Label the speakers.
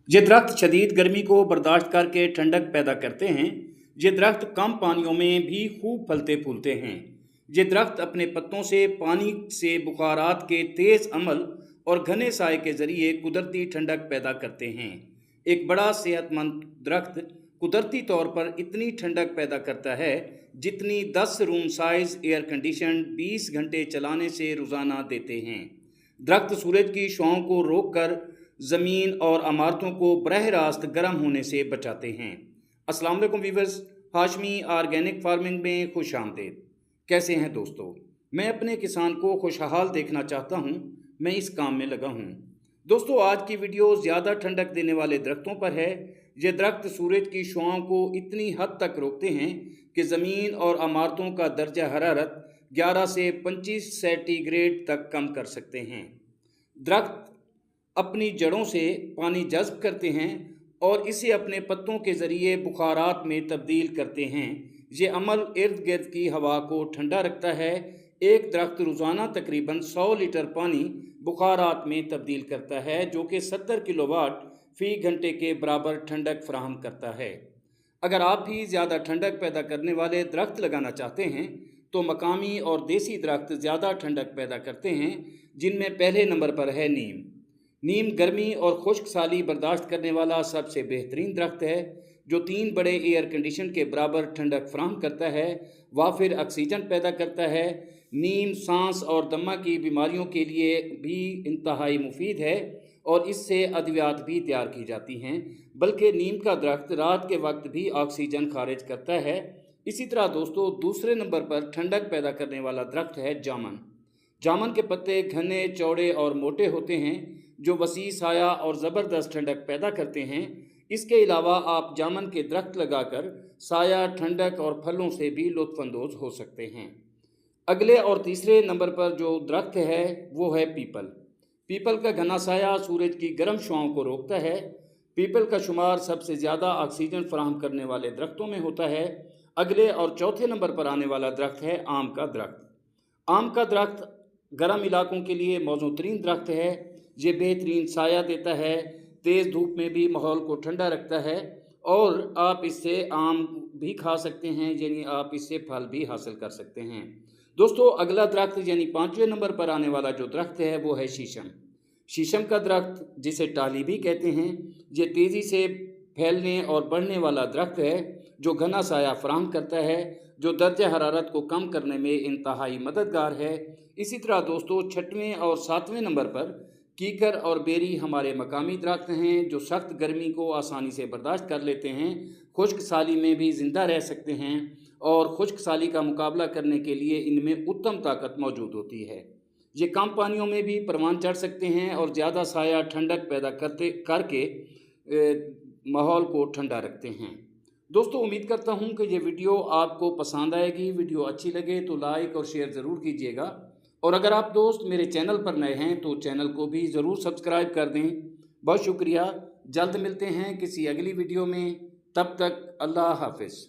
Speaker 1: ये दरख्त शदीद गर्मी को बर्दाश्त करके ठंडक पैदा करते हैं। ये दरख्त कम पानियों में भी खूब फलते फूलते हैं। ये दरख्त अपने पत्तों से पानी से बुखारात के तेज़ अमल और घने साए के ज़रिए कुदरती ठंडक पैदा करते हैं। एक बड़ा सेहतमंद दरख्त कुदरती तौर पर इतनी ठंडक पैदा करता है जितनी 10 रूम साइज़ एयर कंडीशन 20 घंटे चलाने से रोज़ाना देते हैं। दरख्त सूरज की छाँव को रोककर ज़मीन और इमारतों को बरह रास्त गर्म होने से बचाते हैं। अस्सलाम वालेकुम वीवर्स, हाशमी ऑर्गेनिक फार्मिंग में खुश आमदीद। कैसे हैं दोस्तों? मैं अपने किसान को खुशहाल देखना चाहता हूं, मैं इस काम में लगा हूं। दोस्तों, आज की वीडियो ज़्यादा ठंडक देने वाले दरख्तों पर है। ये दरख्त सूरज की छाँव को इतनी हद तक रोकते हैं कि ज़मीन और इमारतों का दर्जा हरारत 11 से 25 सेंटीग्रेड तक कम कर सकते हैं। दरख्त अपनी जड़ों से पानी जज़्ब करते हैं और इसे अपने पत्तों के ज़रिए बुखारात में तब्दील करते हैं। ये अमल इर्द गिर्द की हवा को ठंडा रखता है। एक दरख्त रोज़ाना तकरीबन 100 लीटर पानी बुखारात में तब्दील करता है, जो कि 70 किलोवाट फ़ी घंटे के बराबर ठंडक फराहम करता है। अगर आप भी ज़्यादा ठंडक पैदा करने वाले दरख्त लगाना चाहते हैं तो मकामी और देसी दरख्त ज़्यादा ठंडक पैदा करते हैं, जिनमें पहले नंबर पर है नीम। नीम गर्मी और खुश्क साली बर्दाश्त करने वाला सबसे बेहतरीन दरख्त है, जो 3 बड़े एयर कंडीशन के बराबर ठंडक फराहम करता है, वाफिर ऑक्सीजन पैदा करता है। नीम सांस और दमा की बीमारियों के लिए भी इंतहाई मुफीद है और इससे अद्वियात भी तैयार की जाती हैं। बल्कि नीम का दरख्त रात के वक्त भी ऑक्सीजन खारिज करता है। इसी तरह दोस्तों, दूसरे नंबर पर ठंडक पैदा करने वाला दरख्त है जामन। जामन के पत्ते घने, चौड़े और मोटे होते हैं, जो वसी साया और ज़बरदस्त ठंडक पैदा करते हैं। इसके अलावा आप जामन के दरख्त लगाकर साया, ठंडक और फलों से भी लुत्फ़अंदोज़ हो सकते हैं। अगले और तीसरे नंबर पर जो दरख्त है वो है पीपल। पीपल का घना साया सूरज की गर्म छाँव को रोकता है। पीपल का शुमार सबसे ज़्यादा ऑक्सीजन फराहम करने वाले दरख्तों में होता है। अगले और चौथे नंबर पर आने वाला दरख्त है आम का दरख्त। आम का दरख्त गर्म इलाकों के लिए मौजूद तरीन दरख्त है। ये बेहतरीन साया देता है, तेज़ धूप में भी माहौल को ठंडा रखता है और आप इससे आम भी खा सकते हैं, यानी आप इससे फल भी हासिल कर सकते हैं। दोस्तों, अगला दरख्त यानी 5वें नंबर पर आने वाला जो दरख्त है वो है शीशम। शीशम का दरख्त, जिसे टाली भी कहते हैं, ये तेज़ी से फैलने और बढ़ने वाला दरख्त है जो घना साया फराहम करता है, जो दर्जा हरारत को कम करने में इंतहाई मददगार है। इसी तरह दोस्तों, 6वें और 7वें नंबर पर कीकर और बेरी हमारे मकामी दरख्त हैं, जो सख्त गर्मी को आसानी से बर्दाश्त कर लेते हैं, खुश्क साली में भी ज़िंदा रह सकते हैं और खुश्क साली का मुकाबला करने के लिए इनमें उत्तम ताकत मौजूद होती है। ये कम पानियों में भी परवान चढ़ सकते हैं और ज़्यादा साया ठंडक पैदा करके माहौल को ठंडा रखते हैं। दोस्तों, उम्मीद करता हूँ कि ये वीडियो आपको पसंद आएगी। वीडियो अच्छी लगे तो लाइक और शेयर ज़रूर कीजिएगा और अगर आप दोस्त मेरे चैनल पर नए हैं तो चैनल को भी ज़रूर सब्सक्राइब कर दें। बहुत शुक्रिया। जल्द मिलते हैं किसी अगली वीडियो में। तब तक अल्लाह हाफ़िज़।